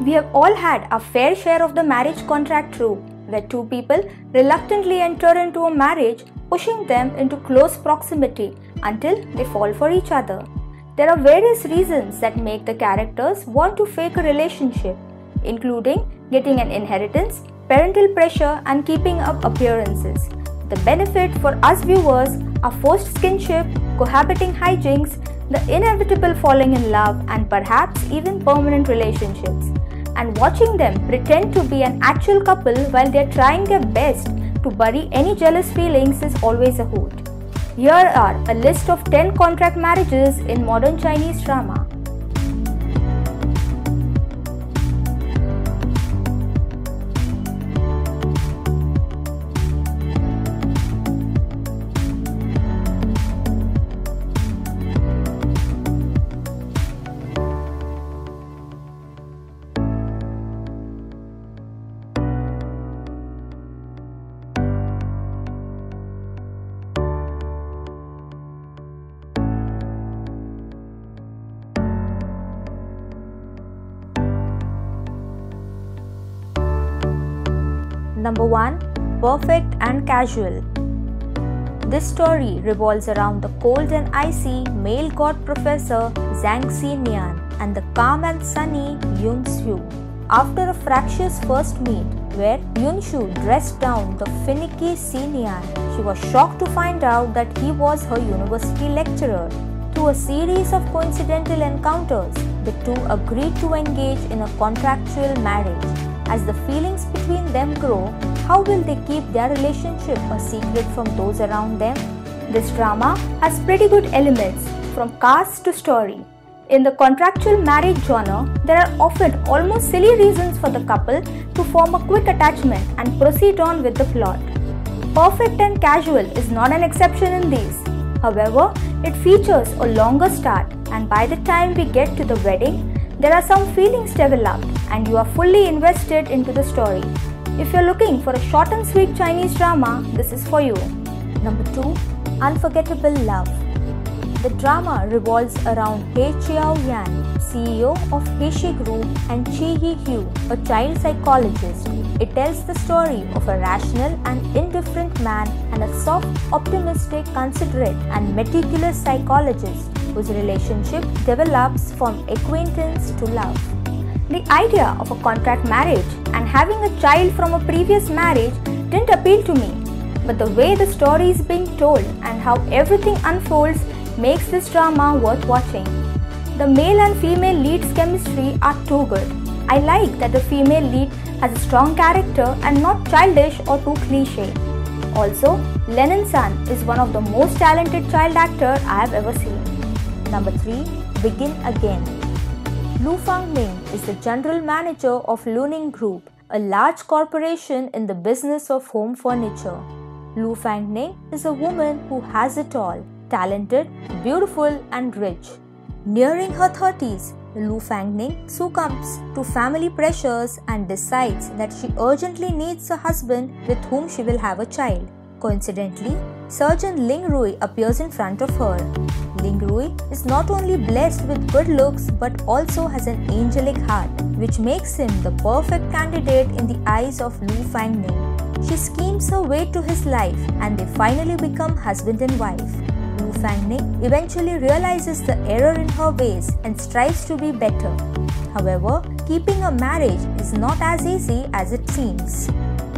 We have all had our fair share of the marriage contract trope, where two people reluctantly enter into a marriage, pushing them into close proximity until they fall for each other. There are various reasons that make the characters want to fake a relationship, including getting an inheritance, parental pressure, and keeping up appearances. The benefit for us viewers are forced skinship, cohabiting hijinks, the inevitable falling in love, and perhaps even permanent relationships. And watching them pretend to be an actual couple while they are trying their best to bury any jealous feelings is always a hoot. Here are a list of 10 contract marriages in modern Chinese drama. Number 1. Perfect and Casual. This story revolves around the cold and icy male god professor Zhang Xinian and the calm and sunny Yun Shu. After a fractious first meet where Yun Shu dressed down the finicky Xinian, she was shocked to find out that he was her university lecturer. Through a series of coincidental encounters, the two agreed to engage in a contractual marriage. As the feelings between them grow, how will they keep their relationship a secret from those around them? This drama has pretty good elements, from cast to story. In the contractual marriage genre, there are often almost silly reasons for the couple to form a quick attachment and proceed on with the plot. Perfect and Casual is not an exception in these. However, it features a longer start, and by the time we get to the wedding, there are some feelings developed and you are fully invested into the story. If you're looking for a short and sweet Chinese drama, this is for you. Number 2. Unforgettable Love. The drama revolves around He Xiaoyan, CEO of Heishi Group, and Chi Yi-hyu, a child psychologist. It tells the story of a rational and indifferent man and a soft, optimistic, considerate, and meticulous psychologist whose relationship develops from acquaintance to love. The idea of a contract marriage and having a child from a previous marriage didn't appeal to me, but the way the story is being told and how everything unfolds makes this drama worth watching. The male and female leads' chemistry are too good. I like that the female lead has a strong character and not childish or too cliché. Also, Lennon Sun is one of the most talented child actor I have ever seen. Number 3. Begin Again. Lu Fangming is the general manager of Luning Group, a large corporation in the business of home furniture. Lu Fangming is a woman who has it all: talented, beautiful, and rich. Nearing her 30s, Lu Fangming succumbs to family pressures and decides that she urgently needs a husband with whom she will have a child. Coincidentally, Surgeon Ling Rui appears in front of her. Ling Rui is not only blessed with good looks but also has an angelic heart, which makes him the perfect candidate in the eyes of Lu Fangming. She schemes her way to his life and they finally become husband and wife. Lu Fangming eventually realizes the error in her ways and strives to be better. However, keeping a marriage is not as easy as it seems.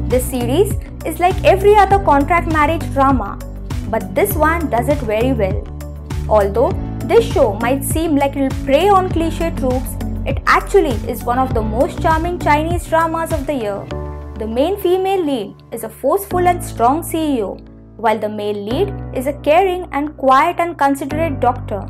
This series is like every other contract marriage drama, but this one does it very well. Although this show might seem like it will prey on cliché tropes, it actually is one of the most charming Chinese dramas of the year. The main female lead is a forceful and strong CEO, while the male lead is a caring and quiet and considerate doctor.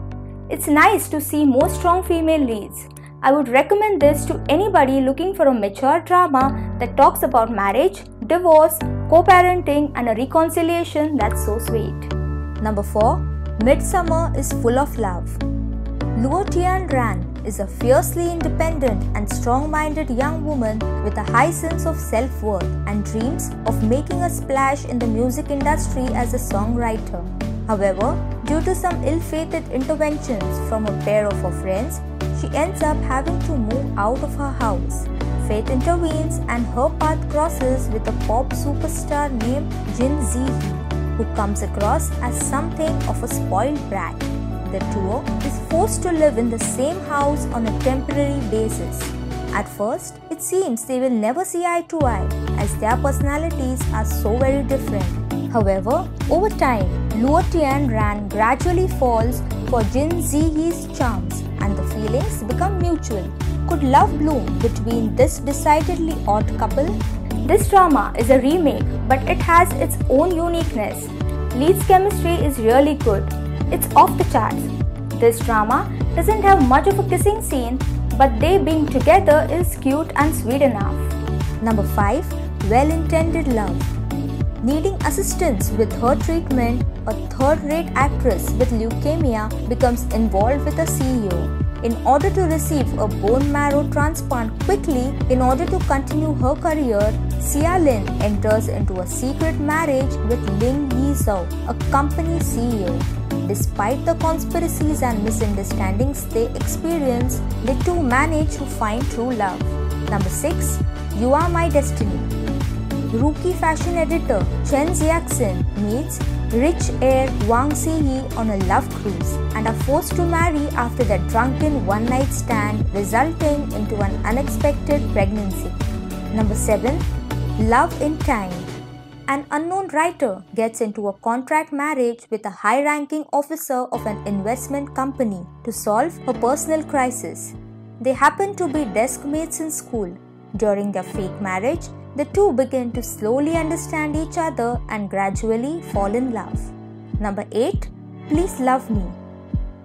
It's nice to see more strong female leads. I would recommend this to anybody looking for a mature drama that talks about marriage, divorce, co-parenting, and a reconciliation that's so sweet. Number 4. Midsummer is Full of Love. Luo Tianran is a fiercely independent and strong-minded young woman with a high sense of self-worth and dreams of making a splash in the music industry as a songwriter. However, due to some ill-fated interventions from a pair of her friends, she ends up having to move out of her house. Fate intervenes and her path crosses with a pop superstar named Jin Zi-hee, who comes across as something of a spoiled brat. The duo is forced to live in the same house on a temporary basis. At first, it seems they will never see eye to eye as their personalities are so very different. However, over time, Luo Tianran gradually falls for Jin Zi-hee's charms and the feelings become mutual. Could love bloom between this decidedly odd couple? This drama is a remake, but it has its own uniqueness. Lead's chemistry is really good. It's off the charts. This drama doesn't have much of a kissing scene, but they being together is cute and sweet enough. Number 5. Well-intended love. Needing assistance with her treatment, a third-rate actress with leukemia becomes involved with a CEO. In order to receive a bone marrow transplant quickly in order to continue her career, Xia Lin enters into a secret marriage with Ling Yizhou, a company CEO. Despite the conspiracies and misunderstandings they experience, the two manage to find true love. Number 6. You Are My Destiny. Rookie fashion editor Chen Xiaxin meets rich heir Wang Ziyi on a love cruise and are forced to marry after their drunken one-night stand, resulting into an unexpected pregnancy. Number 7. Love in Time. An unknown writer gets into a contract marriage with a high-ranking officer of an investment company to solve a personal crisis. They happen to be desk mates in school. During their fake marriage, the two begin to slowly understand each other and gradually fall in love. Number 8. Please Love Me.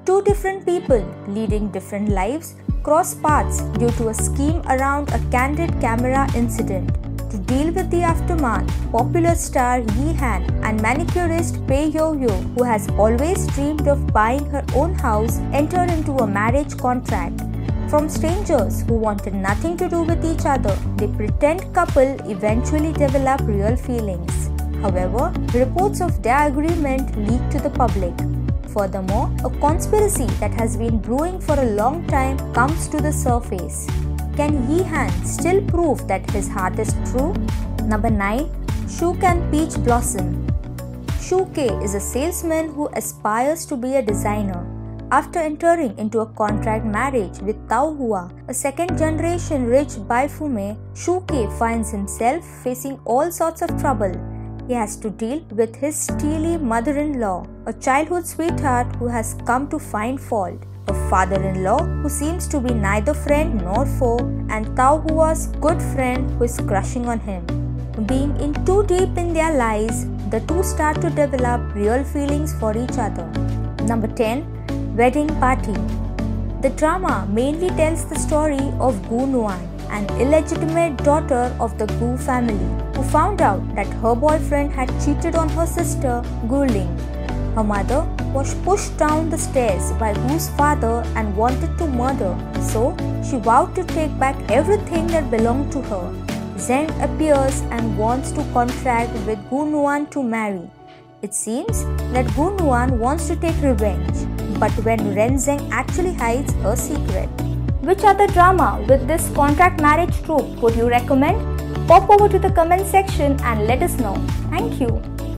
Two different people leading different lives cross paths due to a scheme around a candid camera incident. To deal with the aftermath, popular star Yi Han and manicurist Pei Yo-yo, who has always dreamed of buying her own house, enter into a marriage contract. From strangers who wanted nothing to do with each other, the pretend couple eventually develop real feelings. However, reports of their agreement leak to the public. Furthermore, a conspiracy that has been brewing for a long time comes to the surface. Can Yi Han still prove that his heart is true? Number 9. Shuk and Peach Blossom. Shu Ke is a salesman who aspires to be a designer. After entering into a contract marriage with Tao Hua, a second-generation rich Baifume, Shu Ke finds himself facing all sorts of trouble. He has to deal with his steely mother-in-law, a childhood sweetheart who has come to find fault, a father-in-law who seems to be neither friend nor foe, and Tao Hua's good friend who is crushing on him. Being in too deep in their lives, the two start to develop real feelings for each other. Number 10. Wedding Party. The drama mainly tells the story of Gu Nuan, an illegitimate daughter of the Gu family, who found out that her boyfriend had cheated on her sister, Gu Ling. Her mother was pushed down the stairs by Gu's father and wanted to murder, so she vowed to take back everything that belonged to her. Zheng appears and wants to contract with Gu Nuan to marry. It seems that Gu Nuan wants to take revenge, but when Ren Zheng actually hides a secret. Which other drama with this contract marriage trope would you recommend? Pop over to the comment section and let us know. Thank you.